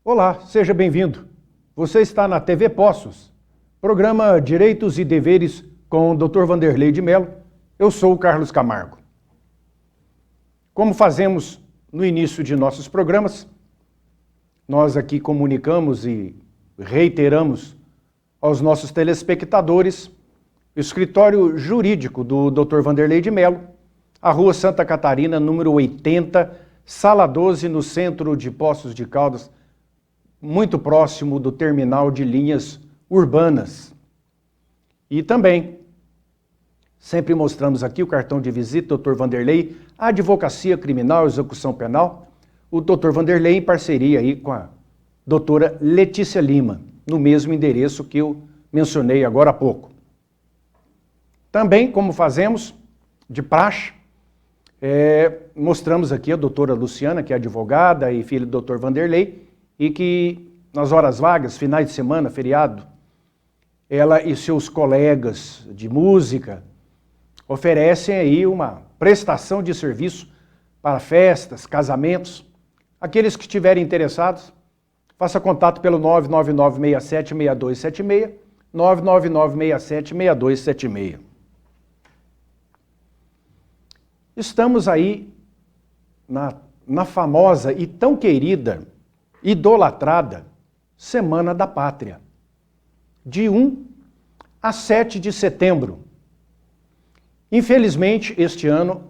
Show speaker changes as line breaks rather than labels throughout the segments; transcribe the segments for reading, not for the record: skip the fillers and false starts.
Olá, seja bem-vindo. Você está na TV Poços, programa Direitos e Deveres com o Dr. Vanderlei de Mello. Eu sou o Carlos Camargo. Como fazemos no início de nossos programas, nós aqui comunicamos e reiteramos aos nossos telespectadores o escritório jurídico do Dr. Vanderlei de Mello, a Rua Santa Catarina, número 80, Sala 12, no centro de Poços de Caldas, muito próximo do terminal de linhas urbanas. E também, sempre mostramos aqui o cartão de visita, Dr. Vanderlei, Advocacia Criminal, Execução Penal, o Dr. Vanderlei em parceria aí com a doutora Letícia Lima, no mesmo endereço que eu mencionei agora há pouco. Também, como fazemos, de praxe, mostramos aqui a doutora Luciana, que é advogada e filha do Dr. Vanderlei, e que nas horas vagas, finais de semana, feriado, ela e seus colegas de música oferecem aí uma prestação de serviço para festas, casamentos. Aqueles que estiverem interessados, faça contato pelo 99967-6276, 99967-6276. Estamos aí na famosa e tão querida, idolatrada Semana da Pátria, de 1 a 7 de setembro. Infelizmente, este ano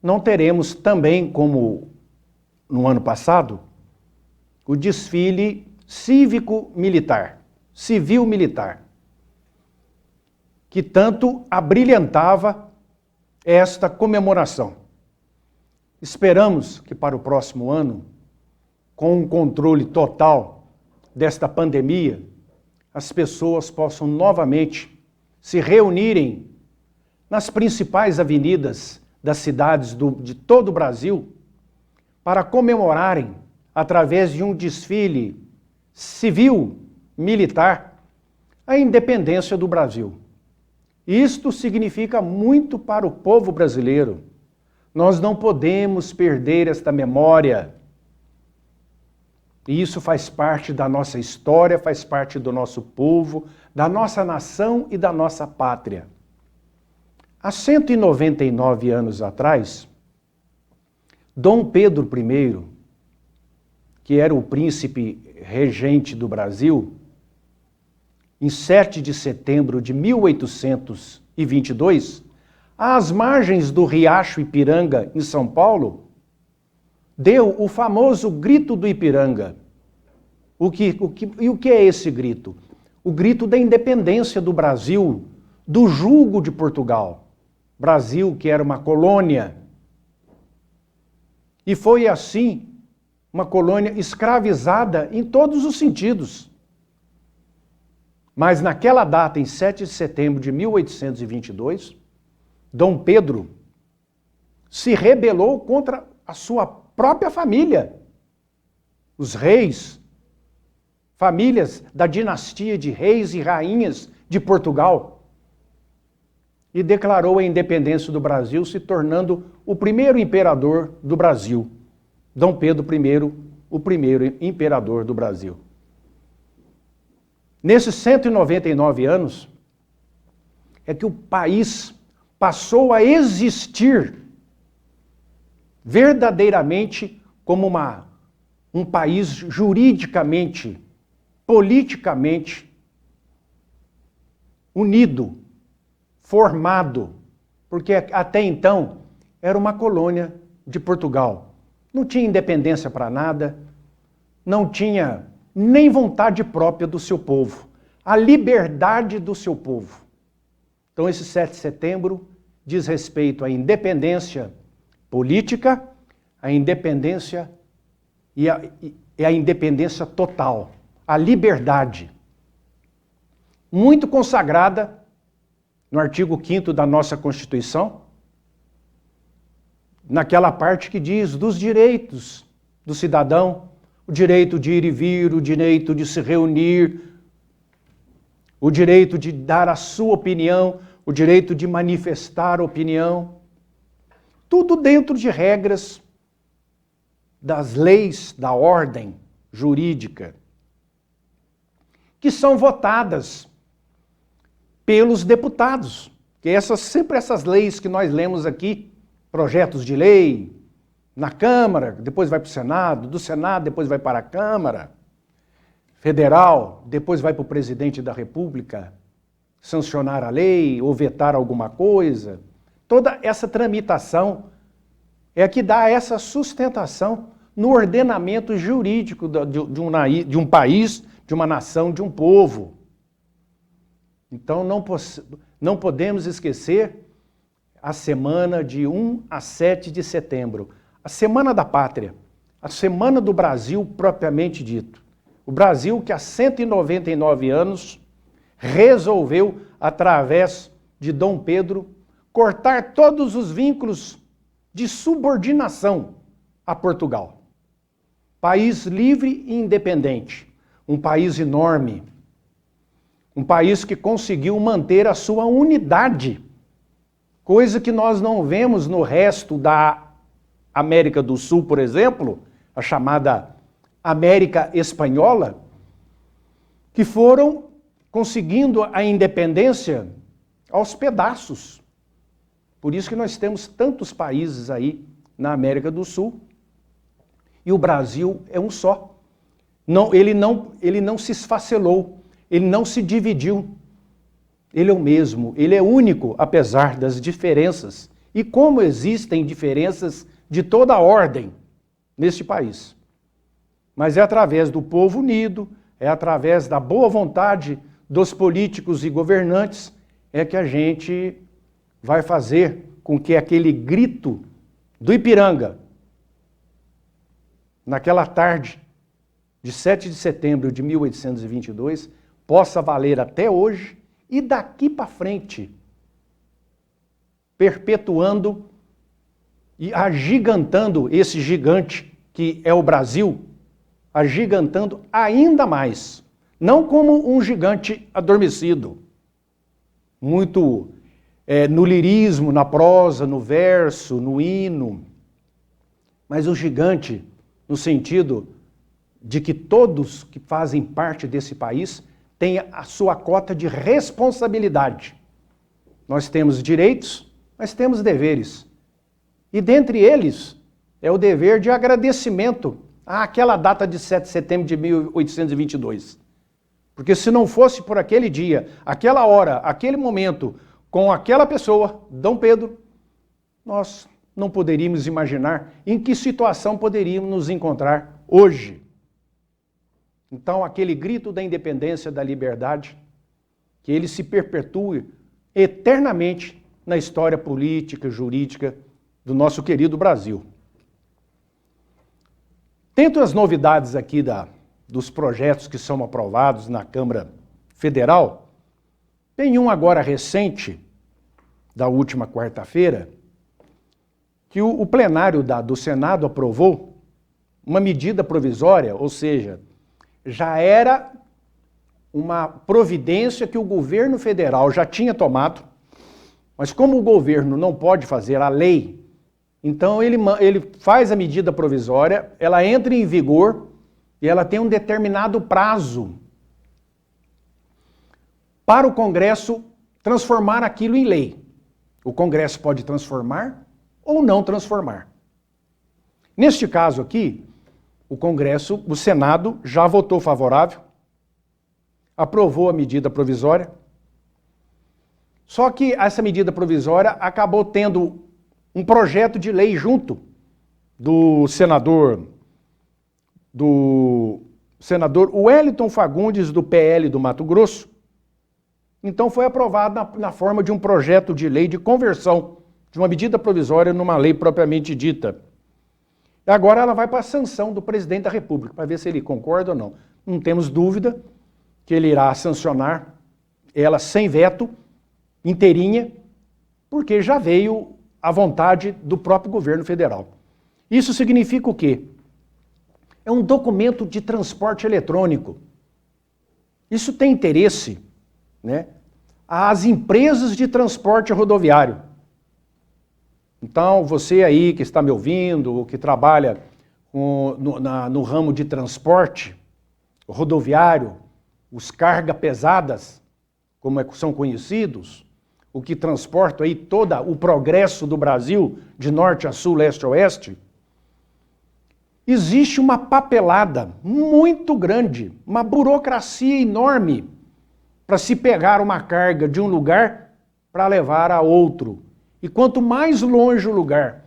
não teremos também, como no ano passado, o desfile cívico-militar, civil-militar, que tanto abrilhantava esta comemoração. Esperamos que para o próximo ano, com um controle total desta pandemia, as pessoas possam novamente se reunirem nas principais avenidas das cidades de todo o Brasil para comemorarem, através de um desfile civil-militar, a independência do Brasil. Isto significa muito para o povo brasileiro. Nós não podemos perder esta memória. E isso faz parte da nossa história, faz parte do nosso povo, da nossa nação e da nossa pátria. Há 199 anos atrás, Dom Pedro I, que era o príncipe regente do Brasil, em 7 de setembro de 1822, às margens do Riacho Ipiranga, em São Paulo, deu o famoso Grito do Ipiranga. O que é esse grito? O grito da independência do Brasil, do jugo de Portugal. Brasil, que era uma colônia. E foi assim, uma colônia escravizada em todos os sentidos. Mas naquela data, em 7 de setembro de 1822, Dom Pedro se rebelou contra a sua própria família. Os reis, famílias da dinastia de reis e rainhas de Portugal, e declarou a independência do Brasil, se tornando o primeiro imperador do Brasil. Dom Pedro I, o primeiro imperador do Brasil. Nesses 199 anos, é que o país passou a existir verdadeiramente como um país juridicamente, politicamente unido, formado, porque até então era uma colônia de Portugal. Não tinha independência para nada, não tinha nem vontade própria do seu povo, a liberdade do seu povo. Então esse 7 de setembro diz respeito à independência política, à independência e a independência total, a liberdade, muito consagrada no artigo 5º da nossa Constituição, naquela parte que diz dos direitos do cidadão, o direito de ir e vir, o direito de se reunir, o direito de dar a sua opinião, o direito de manifestar opinião, tudo dentro de regras das leis, da ordem, jurídica, que são votadas pelos deputados. Que sempre essas leis que nós lemos aqui, projetos de lei, na Câmara, depois vai para o Senado, do Senado depois vai para a Câmara Federal, depois vai para o presidente da República sancionar a lei ou vetar alguma coisa. Toda essa tramitação é que dá essa sustentação no ordenamento jurídico de um país, de uma nação, de um povo. Então não podemos esquecer a semana de 1 a 7 de setembro, a Semana da Pátria, a Semana do Brasil propriamente dito. O Brasil que há 199 anos resolveu, através de Dom Pedro, cortar todos os vínculos de subordinação a Portugal. País livre e independente, um país enorme, um país que conseguiu manter a sua unidade, coisa que nós não vemos no resto da América do Sul, por exemplo, a chamada América Espanhola, que foram conseguindo a independência aos pedaços. Por isso que nós temos tantos países aí na América do Sul. E o Brasil é um só. Ele não se esfacelou, ele não se dividiu. Ele é o mesmo, ele é único, apesar das diferenças. E como existem diferenças de toda a ordem neste país. Mas é através do povo unido, é através da boa vontade dos políticos e governantes, é que a gente vai fazer com que aquele grito do Ipiranga, naquela tarde de 7 de setembro de 1822, possa valer até hoje e daqui para frente, perpetuando e agigantando esse gigante que é o Brasil, agigantando ainda mais, não como um gigante adormecido, muito no lirismo, na prosa, no verso, no hino, mas o gigante no sentido de que todos que fazem parte desse país têm a sua cota de responsabilidade. Nós temos direitos, mas temos deveres. E dentre eles é o dever de agradecimento àquela data de 7 de setembro de 1822. Porque se não fosse por aquele dia, aquela hora, aquele momento, com aquela pessoa, Dom Pedro, nós não poderíamos imaginar em que situação poderíamos nos encontrar hoje. Então, aquele grito da independência, da liberdade, que ele se perpetue eternamente na história política, jurídica do nosso querido Brasil. Dentre as novidades aqui dos projetos que são aprovados na Câmara Federal, tem um agora recente, da última quarta-feira, que o plenário do Senado aprovou uma medida provisória, ou seja, já era uma providência que o governo federal já tinha tomado, mas como o governo não pode fazer a lei, então ele faz a medida provisória, ela entra em vigor e ela tem um determinado prazo para o Congresso transformar aquilo em lei. O Congresso pode transformar ou não transformar. Neste caso aqui, o Senado já votou favorável, aprovou a medida provisória, só que essa medida provisória acabou tendo um projeto de lei junto do senador Wellington Fagundes, do PL do Mato Grosso. Então foi aprovado na forma de um projeto de lei de conversão de uma medida provisória numa lei propriamente dita. E agora ela vai para a sanção do presidente da República, para ver se ele concorda ou não. Não temos dúvida que ele irá sancionar ela sem veto, inteirinha, porque já veio à vontade do próprio governo federal. Isso significa o quê? É um documento de transporte eletrônico. Isso tem interesse, né, às empresas de transporte rodoviário. Então, você aí que está me ouvindo, ou que trabalha no ramo de transporte rodoviário, os cargas pesadas, como são conhecidos, o que transporta aí todo o progresso do Brasil, de norte a sul, leste a oeste, existe uma papelada muito grande, uma burocracia enorme para se pegar uma carga de um lugar para levar a outro. E quanto mais longe o lugar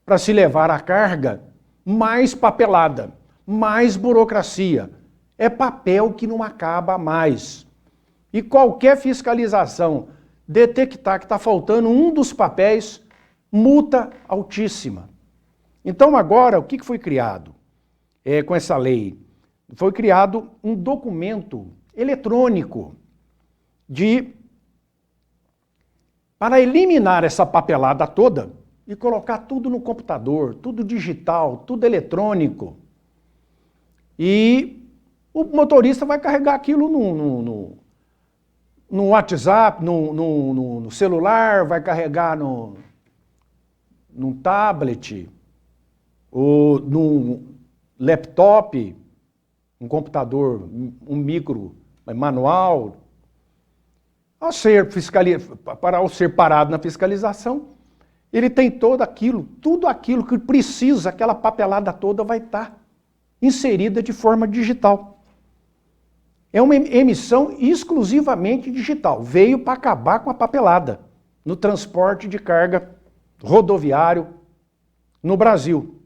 para se levar a carga, mais papelada, mais burocracia. É papel que não acaba mais. E qualquer fiscalização detectar que está faltando um dos papéis, multa altíssima. Então agora, o que foi criado com essa lei? Foi criado um documento eletrônico para eliminar essa papelada toda e colocar tudo no computador, tudo digital, tudo eletrônico. E o motorista vai carregar aquilo no WhatsApp, no celular, vai carregar no tablet, ou no laptop, um computador, um micro manual. Ao ser parado na fiscalização, ele tem tudo aquilo que precisa, aquela papelada toda vai estar inserida de forma digital. É uma emissão exclusivamente digital. Veio para acabar com a papelada no transporte de carga rodoviário no Brasil.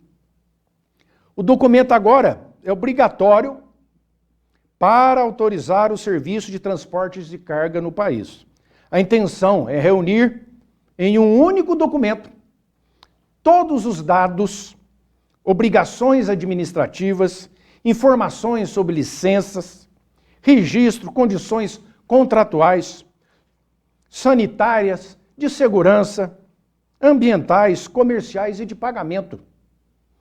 O documento agora é obrigatório para autorizar o serviço de transportes de carga no país. A intenção é reunir em um único documento todos os dados, obrigações administrativas, informações sobre licenças, registro, condições contratuais, sanitárias, de segurança, ambientais, comerciais e de pagamento.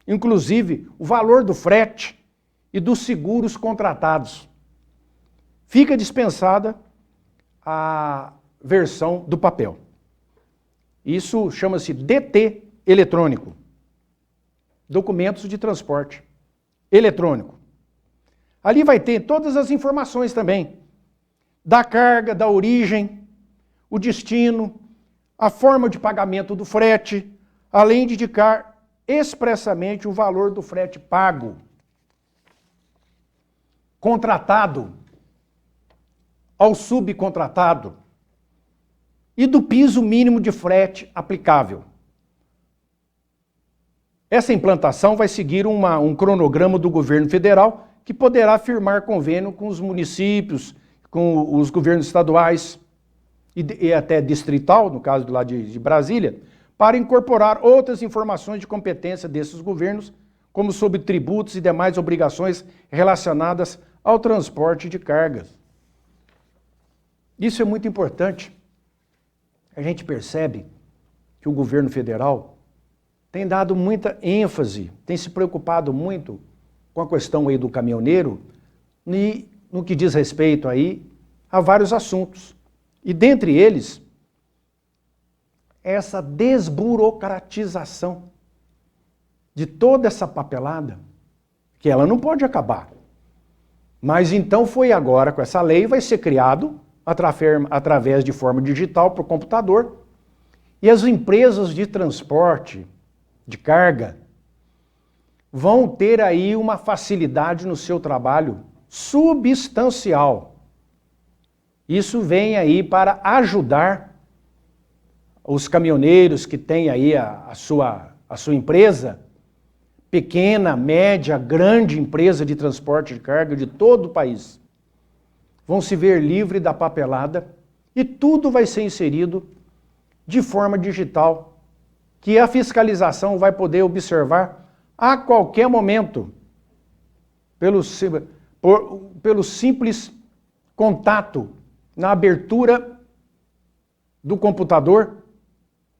Inclusive, o valor do frete e dos seguros contratados. Fica dispensada a versão do papel. Isso chama-se DT eletrônico. Documentos de transporte eletrônico. Ali vai ter todas as informações também. Da carga, da origem, o destino, a forma de pagamento do frete, além de indicar expressamente o valor do frete pago, contratado, ao subcontratado e do piso mínimo de frete aplicável. Essa implantação vai seguir um cronograma do governo federal que poderá firmar convênio com os municípios, com os governos estaduais e até distrital, no caso lá de Brasília, para incorporar outras informações de competência desses governos, como sobre tributos e demais obrigações relacionadas ao transporte de cargas. Isso é muito importante. A gente percebe que o governo federal tem dado muita ênfase, tem se preocupado muito com a questão aí do caminhoneiro e no que diz respeito aí a vários assuntos. E dentre eles, essa desburocratização de toda essa papelada, que ela não pode acabar. Mas então foi agora, com essa lei, vai ser criado através de forma digital para o computador, e as empresas de transporte de carga vão ter aí uma facilidade no seu trabalho substancial. Isso vem aí para ajudar os caminhoneiros que têm aí a sua empresa, pequena, média, grande empresa de transporte de carga de todo o país, vão se ver livre da papelada e tudo vai ser inserido de forma digital, que a fiscalização vai poder observar a qualquer momento, pelo simples contato na abertura do computador,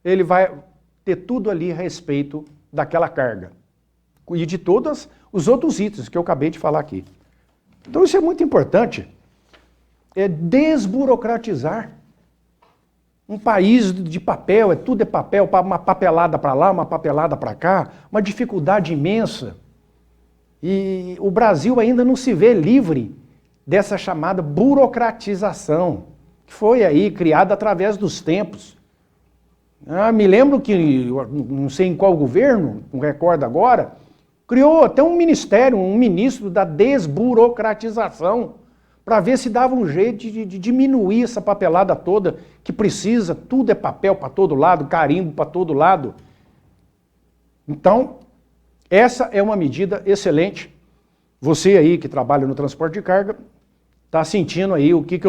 ele vai ter tudo ali a respeito daquela carga e de todos os outros itens que eu acabei de falar aqui. Então isso é muito importante, é desburocratizar. Um país de papel, tudo é papel, uma papelada para lá, uma papelada para cá, uma dificuldade imensa. E o Brasil ainda não se vê livre dessa chamada burocratização, que foi aí criada através dos tempos. Me lembro que, não sei em qual governo, não recordo agora, criou até um ministério, um ministro da desburocratização, para ver se dava um jeito de diminuir essa papelada toda que precisa, tudo é papel para todo lado, carimbo para todo lado. Então, essa é uma medida excelente. Você aí que trabalha no transporte de carga, está sentindo aí o que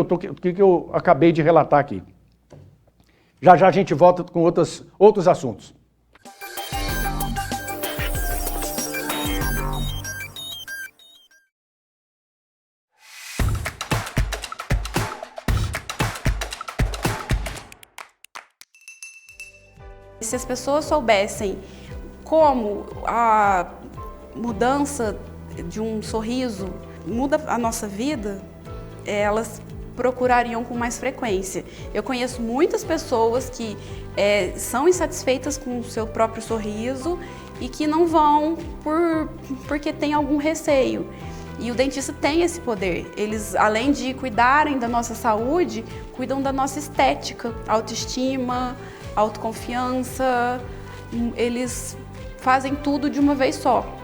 eu acabei de relatar aqui. Já já a gente volta com outros assuntos.
Se as pessoas soubessem como a mudança de um sorriso muda a nossa vida, elas procurariam com mais frequência. Eu conheço muitas pessoas que são insatisfeitas com o seu próprio sorriso e que não vão porque tem algum receio. E o dentista tem esse poder. Eles, além de cuidarem da nossa saúde, cuidam da nossa estética, autoestima, autoconfiança. Eles fazem tudo de uma vez só.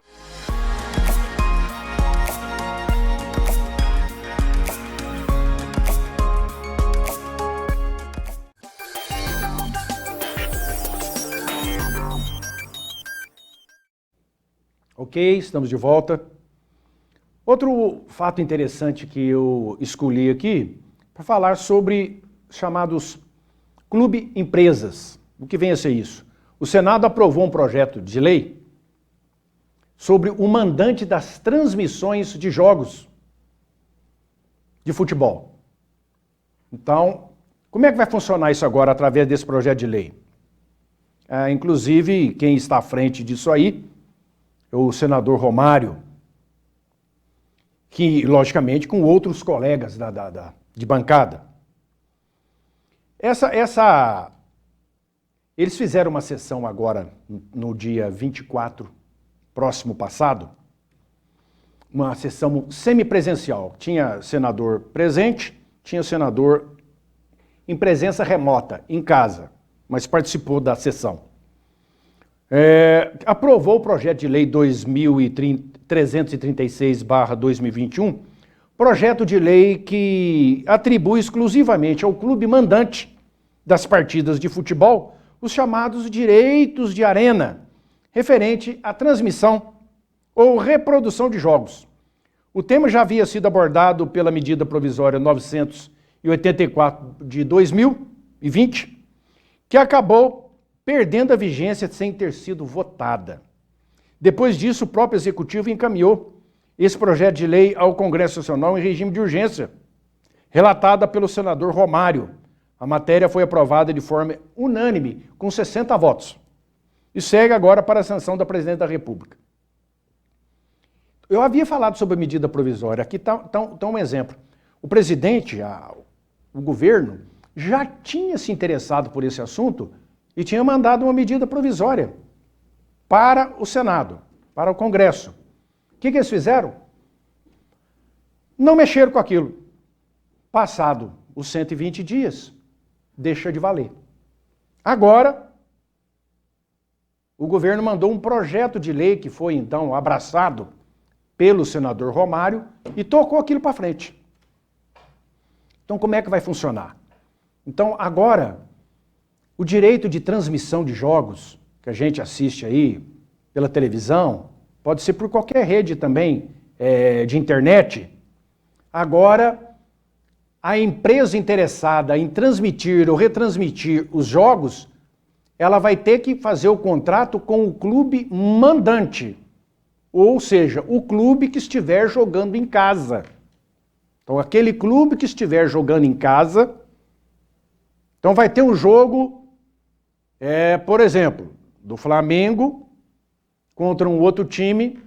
Ok, estamos de volta. Outro fato interessante que eu escolhi aqui para falar sobre chamados clube empresas. O que vem a ser isso? O Senado aprovou um projeto de lei sobre o mandante das transmissões de jogos de futebol. Então, como é que vai funcionar isso agora através desse projeto de lei? Inclusive, quem está à frente disso aí é o senador Romário, que, logicamente, com outros colegas de bancada. Eles fizeram uma sessão agora, no dia 24, próximo passado, uma sessão semipresencial. Tinha senador presente, tinha senador em presença remota, em casa, mas participou da sessão. Aprovou o projeto de lei 2336/2021, projeto de lei que atribui exclusivamente ao clube mandante das partidas de futebol os chamados direitos de arena, referente à transmissão ou reprodução de jogos. O tema já havia sido abordado pela medida provisória 984 de 2020, que acabou perdendo a vigência sem ter sido votada. Depois disso, o próprio Executivo encaminhou esse projeto de lei ao Congresso Nacional em regime de urgência, relatada pelo senador Romário. A matéria foi aprovada de forma unânime, com 60 votos, e segue agora para a sanção da Presidente da República. Eu havia falado sobre a medida provisória, aqui está um exemplo. O presidente, o governo, já tinha se interessado por esse assunto e tinha mandado uma medida provisória para o Senado, para o Congresso. O que eles fizeram? Não mexeram com aquilo. Passado os 120 dias, deixa de valer. Agora, o governo mandou um projeto de lei que foi, então, abraçado pelo senador Romário e tocou aquilo para frente. Então, como é que vai funcionar? Então, agora, o direito de transmissão de jogos, que a gente assiste aí pela televisão, pode ser por qualquer rede também de internet. Agora, a empresa interessada em transmitir ou retransmitir os jogos, ela vai ter que fazer o contrato com o clube mandante, ou seja, o clube que estiver jogando em casa. Então, aquele clube que estiver jogando em casa, então vai ter um jogo, por exemplo, do Flamengo contra um outro time,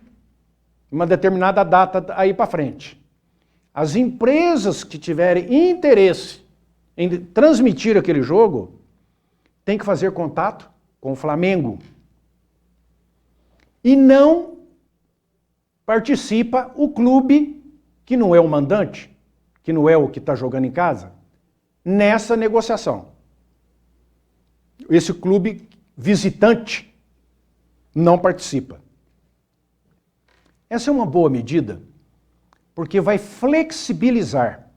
uma determinada data aí para frente. As empresas que tiverem interesse em transmitir aquele jogo têm que fazer contato com o Flamengo. E não participa o clube que não é o mandante, que não é o que está jogando em casa, nessa negociação. Esse clube visitante não participa. Essa é uma boa medida, porque vai flexibilizar.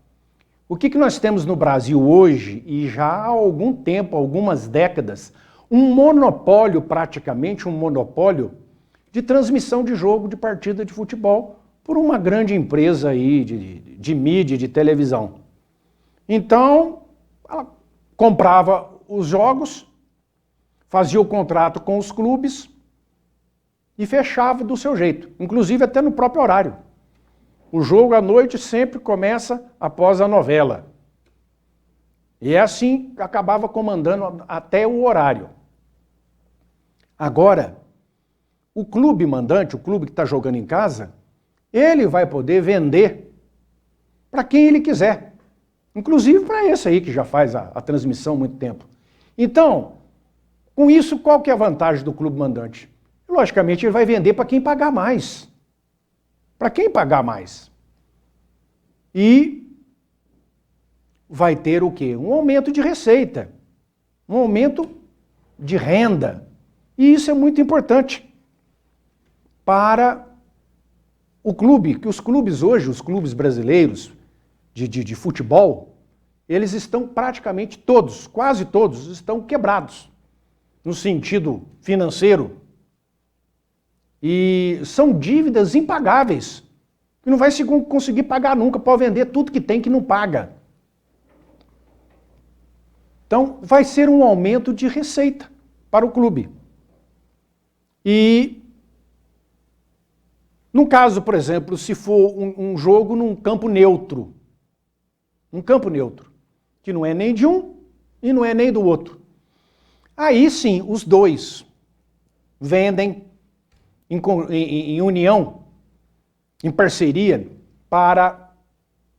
O que nós temos no Brasil hoje, e já há algum tempo, algumas décadas, um monopólio, praticamente um monopólio, de transmissão de jogo, de partida de futebol, por uma grande empresa aí de mídia, de televisão. Então, ela comprava os jogos, fazia o contrato com os clubes e fechava do seu jeito, inclusive até no próprio horário. O jogo à noite sempre começa após a novela. E é assim que acabava comandando até o horário. Agora, o clube mandante, o clube que está jogando em casa, ele vai poder vender para quem ele quiser. Inclusive para esse aí que já faz a transmissão há muito tempo. Então, com isso, qual que é a vantagem do clube mandante? Logicamente, ele vai vender para quem pagar mais. Para quem pagar mais. E vai ter o quê? Um aumento de receita. Um aumento de renda. E isso é muito importante para o clube, que os clubes hoje, os clubes brasileiros de futebol, eles estão praticamente todos, quase todos, estão quebrados no sentido financeiro. E são dívidas impagáveis, que não vai conseguir pagar nunca, pode vender tudo que tem que não paga. Então, vai ser um aumento de receita para o clube. E, no caso, por exemplo, se for um jogo num campo neutro, que não é nem de um e não é nem do outro, aí sim, os dois vendem em união, em parceria, para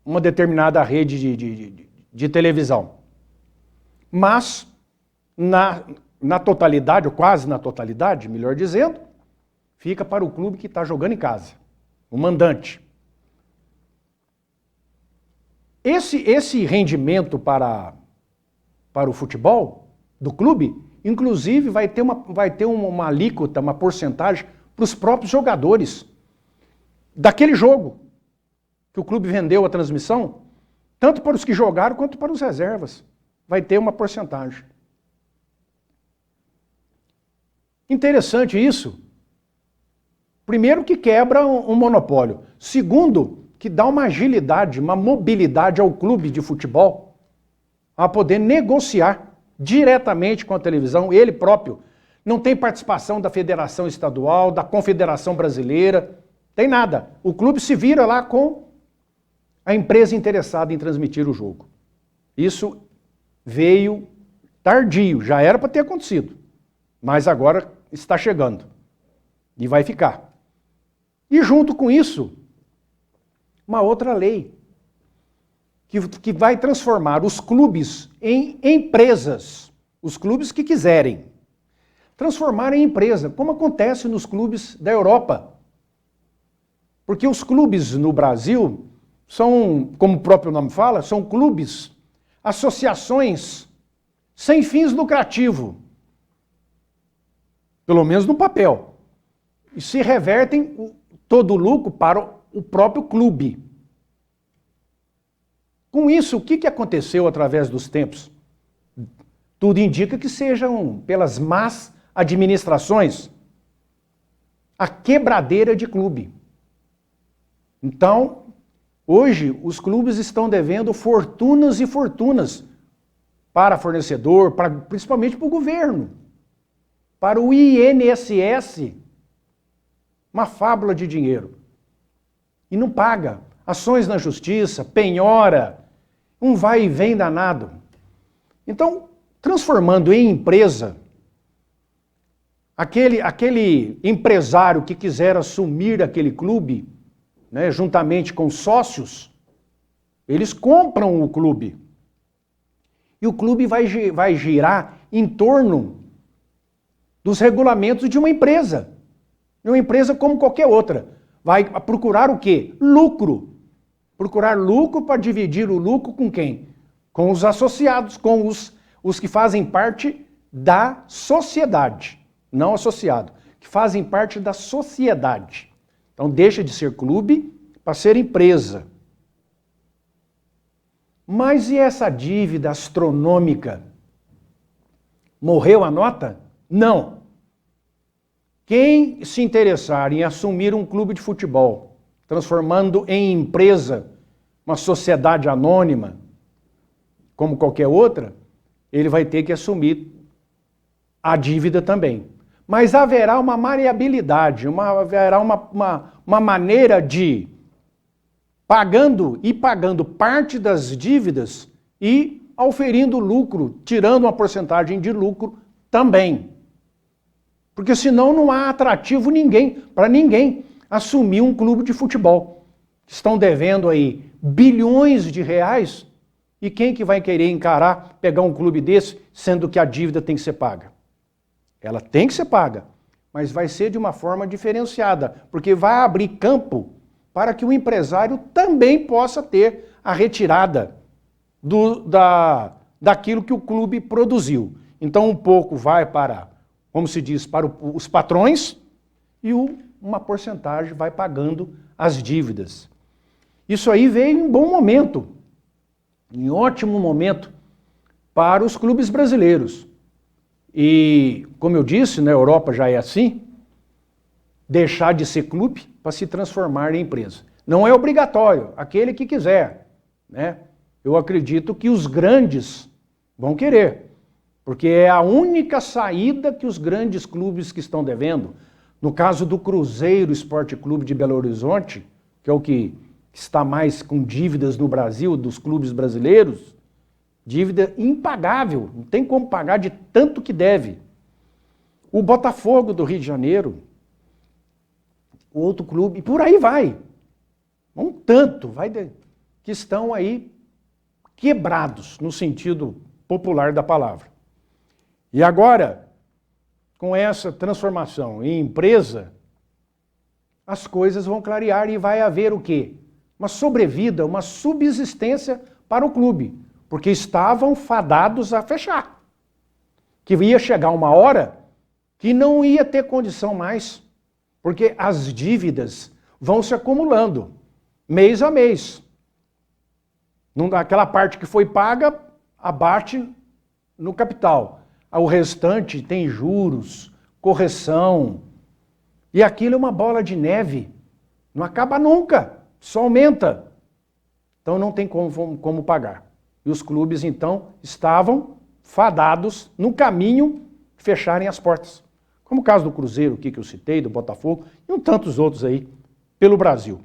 uma determinada rede de televisão. Mas, na totalidade, ou quase na totalidade, melhor dizendo, fica para o clube que está jogando em casa, o mandante. Esse rendimento para o futebol do clube, inclusive, vai ter uma alíquota, uma porcentagem para os próprios jogadores daquele jogo que o clube vendeu a transmissão, tanto para os que jogaram quanto para os reservas. Vai ter uma porcentagem. Interessante isso. Primeiro, que quebra um monopólio. Segundo, que dá uma agilidade, uma mobilidade ao clube de futebol a poder negociar diretamente com a televisão, ele próprio. Não tem participação da Federação Estadual, da Confederação Brasileira, tem nada. O clube se vira lá com a empresa interessada em transmitir o jogo. Isso veio tardio, já era para ter acontecido, mas agora está chegando e vai ficar. E junto com isso, uma outra lei que vai transformar os clubes em empresas, os clubes que quiserem. Transformar em empresa, como acontece nos clubes da Europa. Porque os clubes no Brasil são, como o próprio nome fala, são clubes, associações sem fins lucrativos. Pelo menos no papel. E se revertem todo o lucro para o próprio clube. Com isso, o que aconteceu através dos tempos? Tudo indica que sejam pelas más administrações, a quebradeira de clube. Então, hoje, os clubes estão devendo fortunas e fortunas para fornecedor, principalmente para o governo, para o INSS, uma fábula de dinheiro. E não paga. Ações na justiça, penhora, um vai e vem danado. Então, transformando em empresa, aquele empresário que quiser assumir aquele clube, né, juntamente com sócios, eles compram o clube. E o clube vai girar em torno dos regulamentos de uma empresa. Uma empresa como qualquer outra. vai procurar o quê? Lucro. Procurar lucro para dividir o lucro com quem? Com os associados, com os que fazem parte da sociedade, não associado, que fazem parte da sociedade. Então deixa de ser clube para ser empresa. Mas e essa dívida astronômica? Morreu a nota? Não. Quem se interessar em assumir um clube de futebol, transformando em empresa uma sociedade anônima, como qualquer outra, ele vai ter que assumir a dívida também. Mas haverá uma variabilidade, haverá uma maneira de pagando parte das dívidas e auferindo lucro, tirando uma porcentagem de lucro também. Porque senão não há atrativo para ninguém assumir um clube de futebol. Estão devendo aí bilhões de reais e quem que vai querer encarar, pegar um clube desse, sendo que a dívida tem que ser paga? Ela tem que ser paga, mas vai ser de uma forma diferenciada, porque vai abrir campo para que o empresário também possa ter a retirada daquilo que o clube produziu. Então um pouco vai para, como se diz, para os patrões e uma porcentagem vai pagando as dívidas. Isso aí veio em bom momento, em ótimo momento para os clubes brasileiros. E, como eu disse, na Europa já é assim, deixar de ser clube para se transformar em empresa. Não é obrigatório, aquele que quiser, né? Eu acredito que os grandes vão querer, porque é a única saída que os grandes clubes que estão devendo, no caso do Cruzeiro Esporte Clube de Belo Horizonte, que é o que está mais com dívidas no Brasil, dos clubes brasileiros, dívida impagável, não tem como pagar de tanto que deve. O Botafogo do Rio de Janeiro, o outro clube, e por aí vai. Um tanto que estão aí quebrados, no sentido popular da palavra. E agora, com essa transformação em empresa, as coisas vão clarear e vai haver o quê? Uma sobrevida, uma subsistência para o clube, porque estavam fadados a fechar. Que ia chegar uma hora que não ia ter condição mais, porque as dívidas vão se acumulando, mês a mês. Aquela parte que foi paga, abate no capital. O restante tem juros, correção, e aquilo é uma bola de neve. Não acaba nunca, só aumenta. Então não tem como pagar. E os clubes, então, estavam fadados no caminho de fecharem as portas. Como o caso do Cruzeiro, que eu citei, do Botafogo, e tantos outros aí pelo Brasil.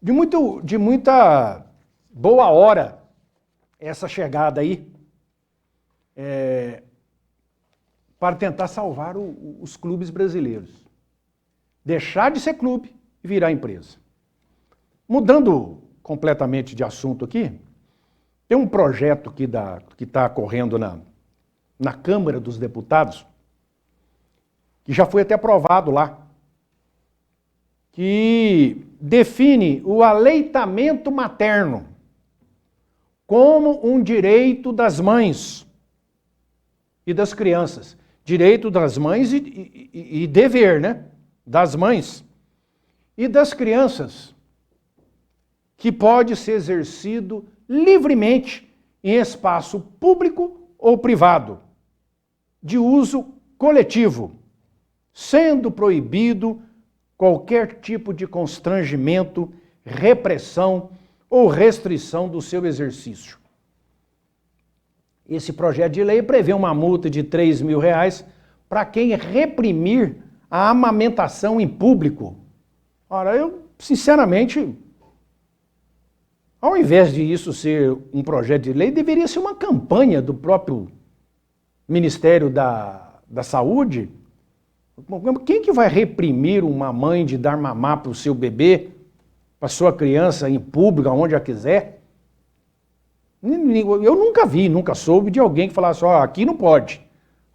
De muita boa hora essa chegada aí para tentar salvar os clubes brasileiros. Deixar de ser clube e virar empresa. Mudando completamente de assunto aqui, tem um projeto que está correndo na Câmara dos Deputados, que já foi até aprovado lá, que define o aleitamento materno como um direito das mães e das crianças. Direito das mães e dever, né? Das mães e das crianças, que pode ser exercido livremente em espaço público ou privado, de uso coletivo, sendo proibido qualquer tipo de constrangimento, repressão ou restrição do seu exercício. Esse projeto de lei prevê uma multa de R$3.000 para quem reprimir a amamentação em público. Ora, eu, sinceramente, ao invés de isso ser um projeto de lei, deveria ser uma campanha do próprio Ministério da Saúde. Quem que vai reprimir uma mãe de dar mamar para o seu bebê, para a sua criança em público, onde ela quiser? Eu nunca vi, nunca soube de alguém que falasse, aqui não pode.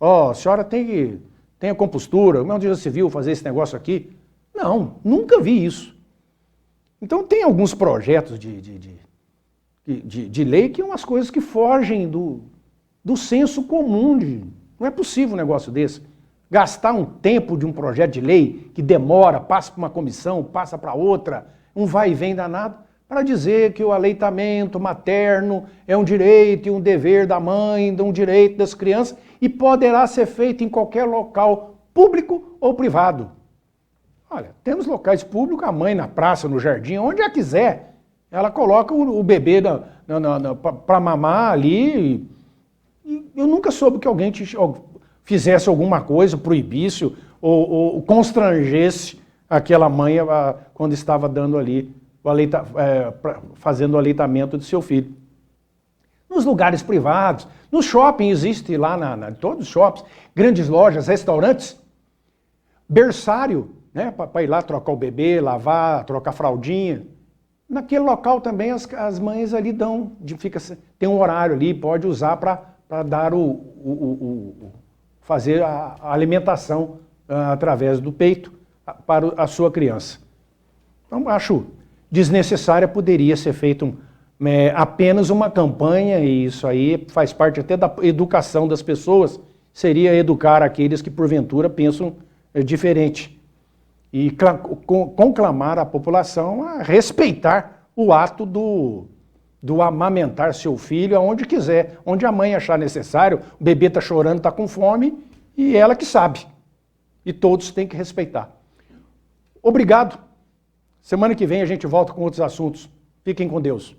A senhora tenha compostura, onde já se viu fazer esse negócio aqui? Não, nunca vi isso. Então tem alguns projetos de lei que são umas coisas que fogem do senso comum. Não é possível um negócio desse. Gastar um tempo de um projeto de lei que demora, passa para uma comissão, passa para outra, um vai e vem danado, para dizer que o aleitamento materno é um direito e um dever da mãe, um direito das crianças, e poderá ser feito em qualquer local público ou privado. Olha, temos locais públicos, a mãe na praça, no jardim, onde ela quiser. Ela coloca o bebê para mamar ali. E eu nunca soube que alguém fizesse alguma coisa, proibisse ou constrangesse aquela mãe quando estava dando ali, fazendo o aleitamento do seu filho. Nos lugares privados, no shopping existe lá, em todos os shoppings, grandes lojas, restaurantes, berçário, né, para ir lá trocar o bebê, lavar, trocar fraldinha. Naquele local também as mães ali tem um horário ali, pode usar para dar fazer a alimentação através do peito para a sua criança. Então acho desnecessária, poderia ser feito apenas uma campanha, e isso aí faz parte até da educação das pessoas, seria educar aqueles que porventura pensam diferente. E conclamar a população a respeitar o ato do amamentar seu filho aonde quiser, onde a mãe achar necessário, o bebê está chorando, está com fome, e ela que sabe. E todos têm que respeitar. Obrigado. Semana que vem a gente volta com outros assuntos. Fiquem com Deus.